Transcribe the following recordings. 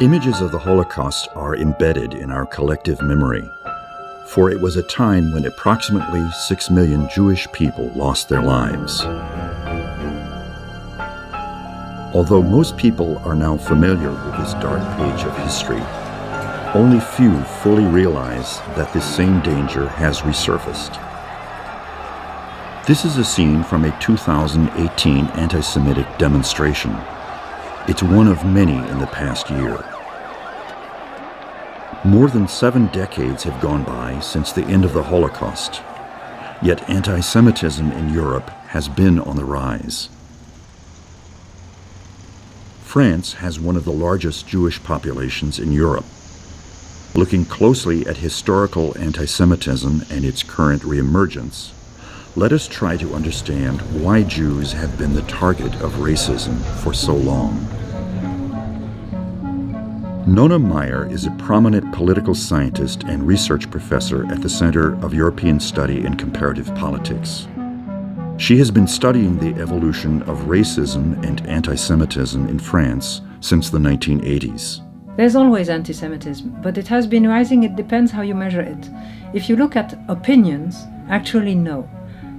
Images of the Holocaust are embedded in our collective memory, for it was a time when approximately 6 million Jewish people lost their lives. Although most people are now familiar with this dark page of history, only few fully realize that this same danger has resurfaced. This is a scene from a 2018 anti-Semitic demonstration. It's one of many in the past year. More than 7 decades have gone by since the end of the Holocaust, yet anti-Semitism in Europe has been on the rise. France has one of the largest Jewish populations in Europe. Looking closely at historical anti-Semitism and its current reemergence, let us try to understand why Jews have been the target of racism for so long. Nona Meyer is a prominent political scientist and research professor at the Center of European Study and Comparative Politics. She has been studying the evolution of racism and anti-Semitism in France since the 1980s. There's always anti-Semitism, but it has been rising. It depends how you measure it. If you look at opinions, actually no.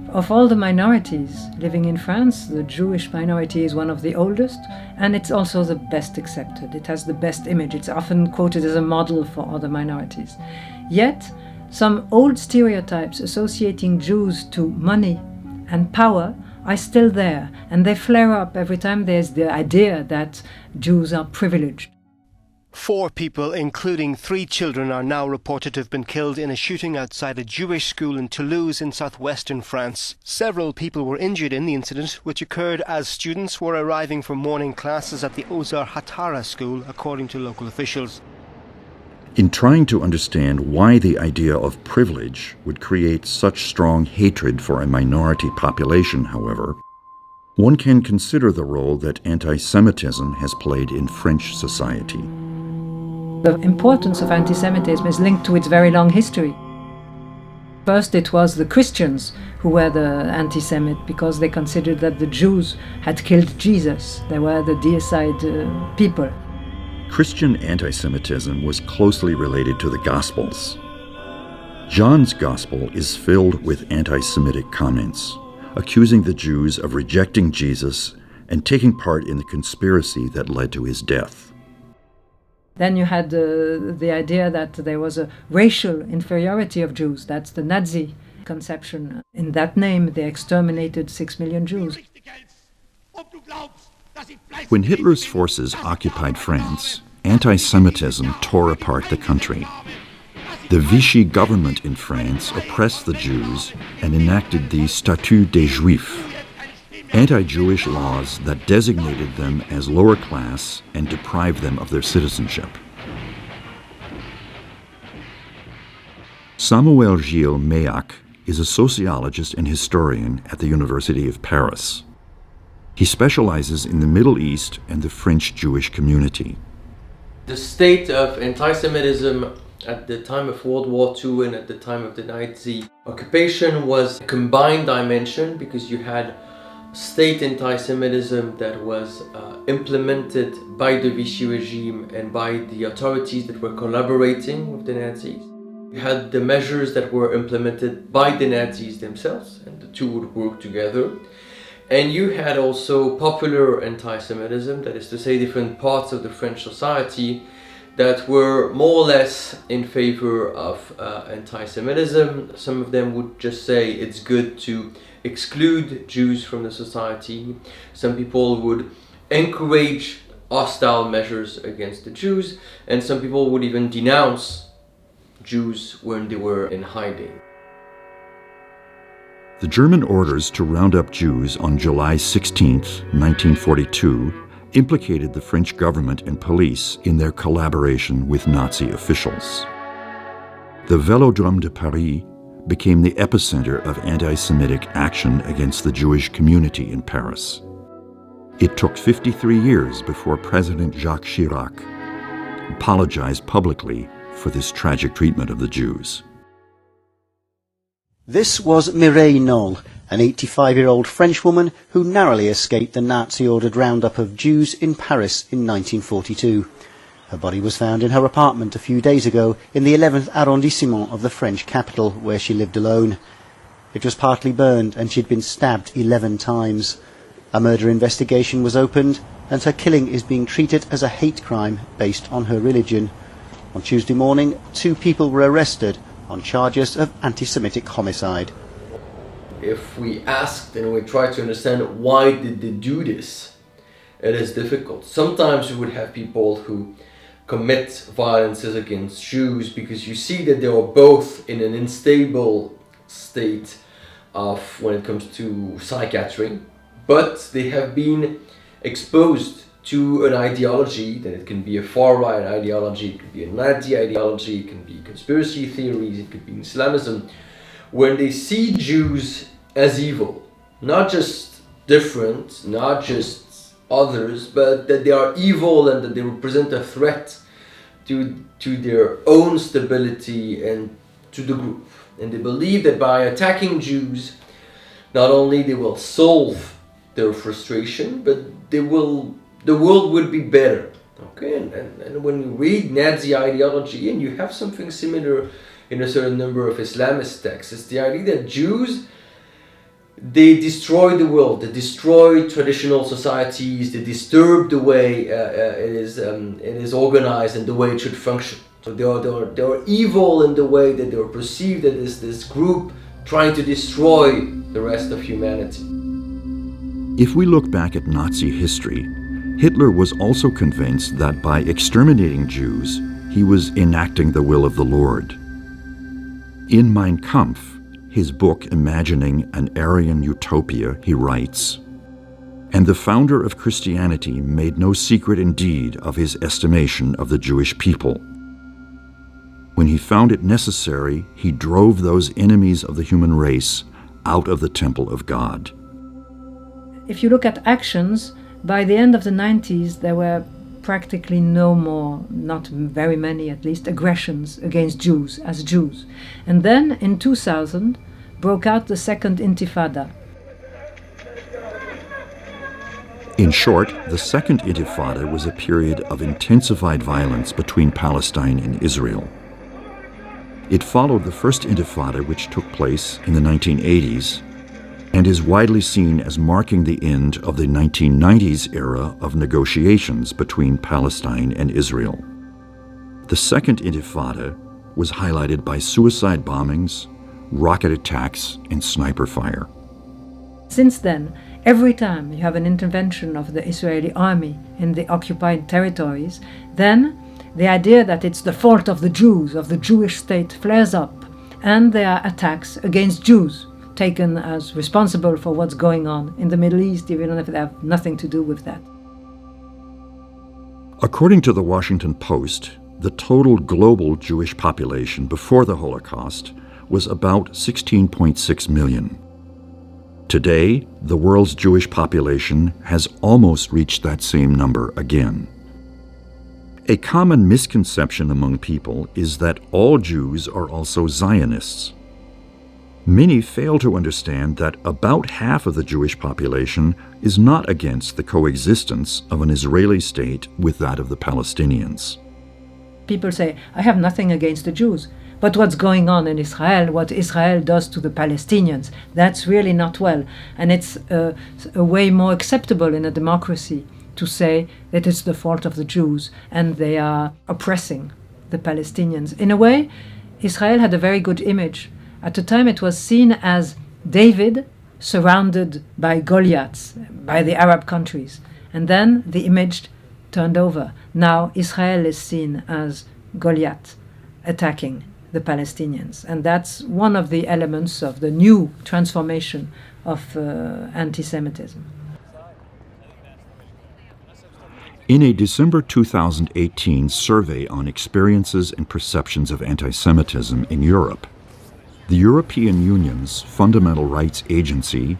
Of all the minorities living in France, the Jewish minority is one of the oldest, and it's also the best accepted. It has the best image. It's often quoted as a model for other minorities. Yet, some old stereotypes associating Jews to money and power are still there, and they flare up every time there's the idea that Jews are privileged. 4 people, including 3 children, are now reported to have been killed in a shooting outside a Jewish school in Toulouse in southwestern France. Several people were injured in the incident, which occurred as students were arriving for morning classes at the Ozar Hatara school, according to local officials. In trying to understand why the idea of privilege would create such strong hatred for a minority population, however, one can consider the role that anti-Semitism has played in French society. The importance of anti-Semitism is linked to its very long history. First, it was the Christians who were the anti-Semite because they considered that the Jews had killed Jesus. They were the deicide people. Christian anti-Semitism was closely related to the Gospels. John's Gospel is filled with anti-Semitic comments, accusing the Jews of rejecting Jesus and taking part in the conspiracy that led to his death. Then you had the idea that there was a racial inferiority of Jews. That's the Nazi conception. In that name, they exterminated 6 million Jews. When Hitler's forces occupied France, anti-Semitism tore apart the country. The Vichy government in France oppressed the Jews and enacted the Statut des Juifs, anti-Jewish laws that designated them as lower class and deprived them of their citizenship. Samuel Gilles Mayak is a sociologist and historian at the University of Paris. He specializes in the Middle East and the French Jewish community. The state of anti-Semitism at the time of World War II and at the time of the Nazi occupation was a combined dimension, because you had state anti-Semitism that was implemented by the Vichy regime and by the authorities that were collaborating with the Nazis. You had the measures that were implemented by the Nazis themselves, and the two would work together. And you had also popular anti-Semitism, that is to say different parts of the French society that were more or less in favor of anti-Semitism. Some of them would just say it's good to exclude Jews from the society. Some people would encourage hostile measures against the Jews, and some people would even denounce Jews when they were in hiding. The German orders to round up Jews on July 16, 1942, implicated the French government and police in their collaboration with Nazi officials. The Vélodrome de Paris became the epicenter of anti-Semitic action against the Jewish community in Paris. It took 53 years before President Jacques Chirac apologized publicly for this tragic treatment of the Jews. This was Mireille Knoll, an 85-year-old French woman who narrowly escaped the Nazi-ordered roundup of Jews in Paris in 1942. Her body was found in her apartment a few days ago in the 11th arrondissement of the French capital, where she lived alone. It was partly burned and she'd been stabbed 11 times. A murder investigation was opened and her killing is being treated as a hate crime based on her religion. On Tuesday morning, 2 people were arrested on charges of anti-Semitic homicide. If we asked and we tried to understand why did they do this, it is difficult. Sometimes we would have people who commit violences against Jews because you see that they are both in an unstable state of when it comes to psychiatry, but they have been exposed to an ideology, that it can be a far-right ideology, it could be a Nazi ideology, it can be conspiracy theories, it could be Islamism, when they see Jews as evil, not just different, not just others, but that they are evil and that they represent a threat to their own stability and to the group. And they believe that by attacking Jews, not only they will solve their frustration, but the world would be better. Okay, and when you read Nazi ideology, and you have something similar in a certain number of Islamist texts, it's the idea that Jews, they destroy the world, they destroy traditional societies, they disturb the way it is organized and the way it should function. So they are evil in the way that they are perceived as this group trying to destroy the rest of humanity. If we look back at Nazi history, Hitler was also convinced that by exterminating Jews, he was enacting the will of the Lord. In Mein Kampf, his book imagining an Aryan utopia, he writes, "And the founder of Christianity made no secret indeed of his estimation of the Jewish people. When he found it necessary, he drove those enemies of the human race out of the temple of God." If you look at actions, by the end of the 90s, there were practically no more, not very many at least, aggressions against Jews as Jews. And then in 2000 broke out the second Intifada. In short, the Second Intifada was a period of intensified violence between Palestine and Israel. It followed the First Intifada, which took place in the 1980s, and is widely seen as marking the end of the 1990s era of negotiations between Palestine and Israel. The Second Intifada was highlighted by suicide bombings, rocket attacks, and sniper fire. Since then, every time you have an intervention of the Israeli army in the occupied territories, then the idea that it's the fault of the Jews, of the Jewish state, flares up, and there are attacks against Jews, taken as responsible for what's going on in the Middle East, even if they have nothing to do with that. According to the Washington Post, the total global Jewish population before the Holocaust was about 16.6 million. Today, the world's Jewish population has almost reached that same number again. A common misconception among people is that all Jews are also Zionists. Many fail to understand that about half of the Jewish population is not against the coexistence of an Israeli state with that of the Palestinians. People say, I have nothing against the Jews, but what's going on in Israel, what Israel does to the Palestinians, that's really not well. And it's a way more acceptable in a democracy to say that it's the fault of the Jews and they are oppressing the Palestinians. In a way, Israel had a very good image. At the time, it was seen as David surrounded by Goliaths, by the Arab countries. And then the image turned over. Now Israel is seen as Goliath attacking the Palestinians. And that's one of the elements of the new transformation of anti-Semitism. In a December 2018 survey on experiences and perceptions of anti-Semitism in Europe, the European Union's Fundamental Rights Agency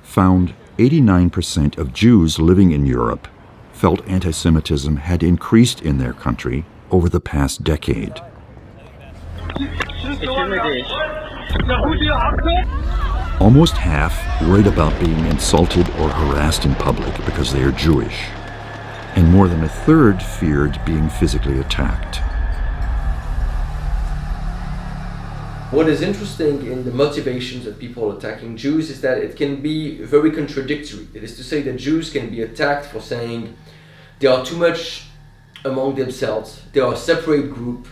found 89% of Jews living in Europe felt anti-Semitism had increased in their country over the past decade. Almost half worried about being insulted or harassed in public because they are Jewish. and more than a third feared being physically attacked. What is interesting in the motivations of people attacking Jews is that it can be very contradictory. It is to say that Jews can be attacked for saying they are too much among themselves, they are a separate group,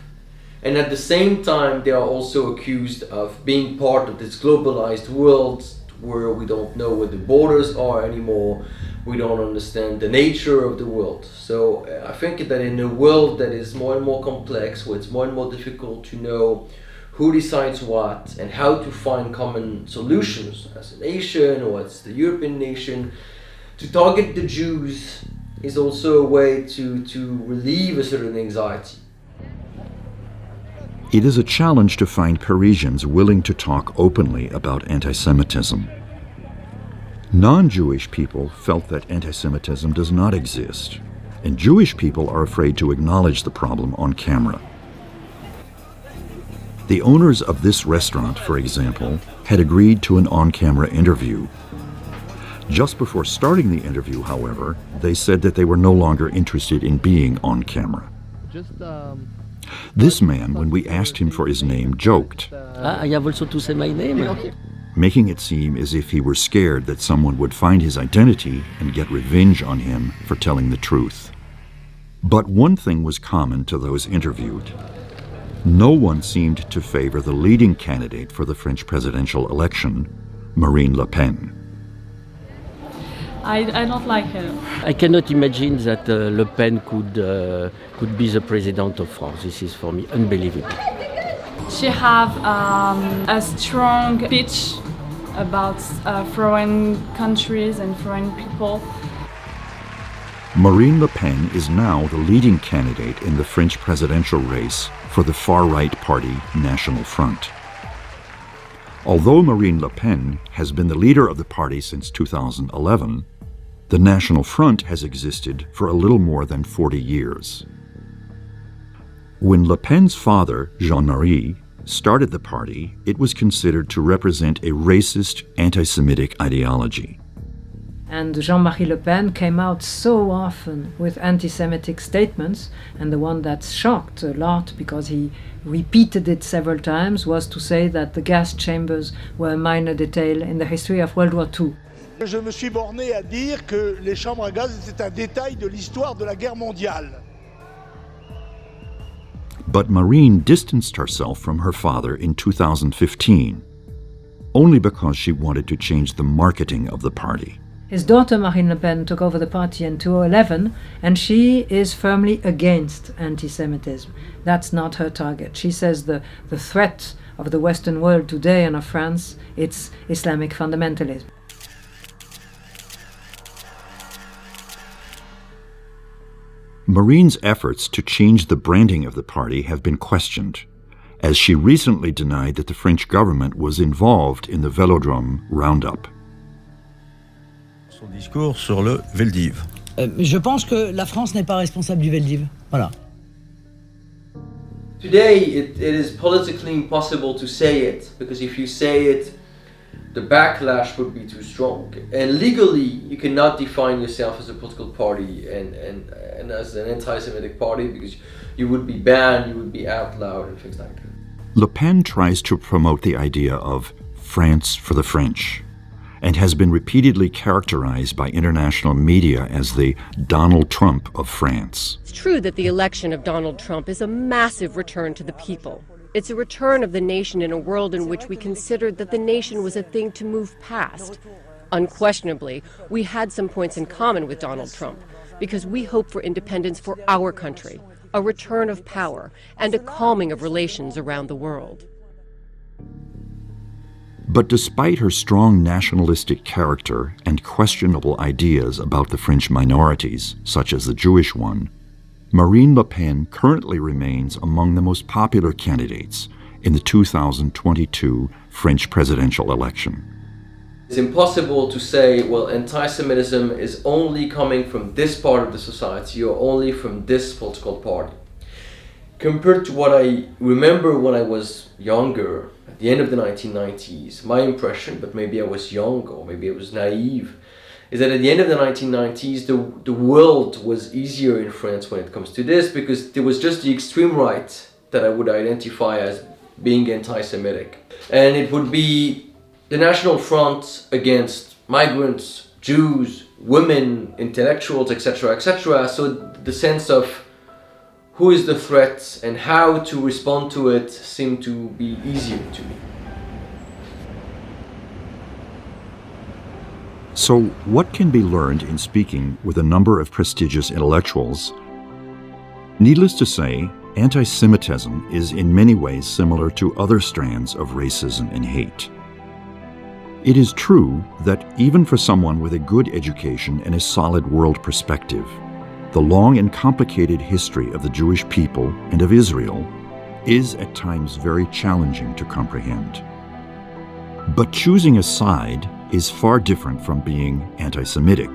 and at the same time they are also accused of being part of this globalized world where we don't know what the borders are anymore, we don't understand the nature of the world. So I think that in a world that is more and more complex, where it's more and more difficult to know who decides what and how to find common solutions as a nation or as the European nation, to target the Jews is also a way to relieve a certain anxiety. It is a challenge to find Parisians willing to talk openly about anti-Semitism. Non-Jewish people felt that anti-Semitism does not exist, and Jewish people are afraid to acknowledge the problem on camera. The owners of this restaurant, for example, had agreed to an on-camera interview. Just before starting the interview, however, they said that they were no longer interested in being on camera. This man, when we asked him for his name, joked, I have also to say my name. making it seem as if he were scared that someone would find his identity and get revenge on him for telling the truth. But one thing was common to those interviewed. No one seemed to favor the leading candidate for the French presidential election, Marine Le Pen. I don't like her. I cannot imagine that Le Pen could be the president of France. This is for me unbelievable. She have a strong speech about foreign countries and foreign people. Marine Le Pen is now the leading candidate in the French presidential race for the far-right party National Front. Although Marine Le Pen has been the leader of the party since 2011, the National Front has existed for a little more than 40 years. When Le Pen's father, Jean-Marie, started the party, it was considered to represent a racist, anti-Semitic ideology. And Jean-Marie Le Pen came out so often with anti-Semitic statements, and the one that shocked a lot because he repeated it several times was to say that the gas chambers were a minor detail in the history of World War II. Je me suis borné à dire que les chambres à gaz étaient un détail de l'histoire de la guerre mondiale. But Marine distanced herself from her father in 2015, only because she wanted to change the marketing of the party. His daughter Marine Le Pen took over the party in 2011, and she is firmly against anti-Semitism. That's not her target. She says the threat of the Western world today and of France, it's Islamic fundamentalism. Marine's efforts to change the branding of the party have been questioned, as she recently denied that the French government was involved in the Velodrome roundup. Son discours sur le Veldiv. Je pense que la France n'est pas responsable du Veldiv. Voilà. Today it is politically impossible to say it, because if you say it, the backlash would be too strong. And legally, you cannot define yourself as a political party and as an anti-Semitic party, because you would be banned, you would be outlawed and things like that. Le Pen tries to promote the idea of France for the French, and has been repeatedly characterized by international media as the Donald Trump of France. It's true that the election of Donald Trump is a massive return to the people. It's a return of the nation in a world in which we considered that the nation was a thing to move past. Unquestionably, we had some points in common with Donald Trump, because we hope for independence for our country, a return of power, and a calming of relations around the world. But despite her strong nationalistic character and questionable ideas about the French minorities, such as the Jewish one, Marine Le Pen currently remains among the most popular candidates in the 2022 French presidential election. It's impossible to say, well, anti-Semitism is only coming from this part of the society or only from this political party. Compared to what I remember when I was younger, at the end of the 1990s, my impression, but maybe I was young or maybe I was naive, is that at the end of the 1990s, the world was easier in France when it comes to this, because there was just the extreme right that I would identify as being anti-Semitic. And it would be the National Front against migrants, Jews, women, intellectuals, etc., etc. So the sense of who is the threat and how to respond to it seemed to be easier to me. So, what can be learned in speaking with a number of prestigious intellectuals? Needless to say, anti-Semitism is in many ways similar to other strands of racism and hate. It is true that even for someone with a good education and a solid world perspective, the long and complicated history of the Jewish people and of Israel is at times very challenging to comprehend. But choosing a side is far different from being anti-Semitic.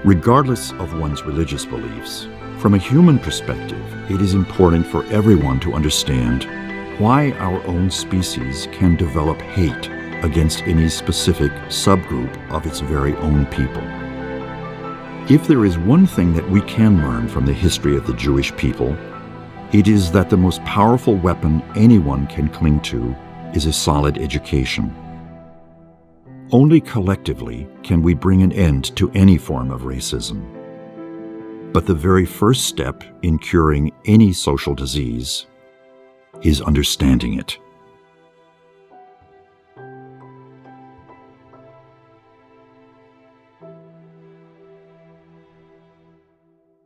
Regardless of one's religious beliefs, from a human perspective, it is important for everyone to understand why our own species can develop hate against any specific subgroup of its very own people. If there is one thing that we can learn from the history of the Jewish people, it is that the most powerful weapon anyone can cling to is a solid education. Only collectively can we bring an end to any form of racism. But the very first step in curing any social disease is understanding it.